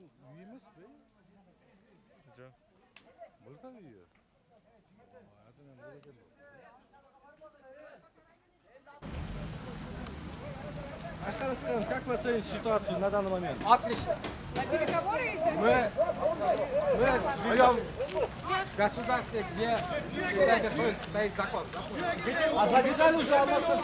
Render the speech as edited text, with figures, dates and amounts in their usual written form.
үй емес пе? Жоқ. Мылтық үйі. Адам көрген жоқ. Скажите, как вы оцените ситуацию на данный момент? Отлично. На переговоры идете? Мы живем в государстве, где стоит закон. Азербайджан уже алмазсыз.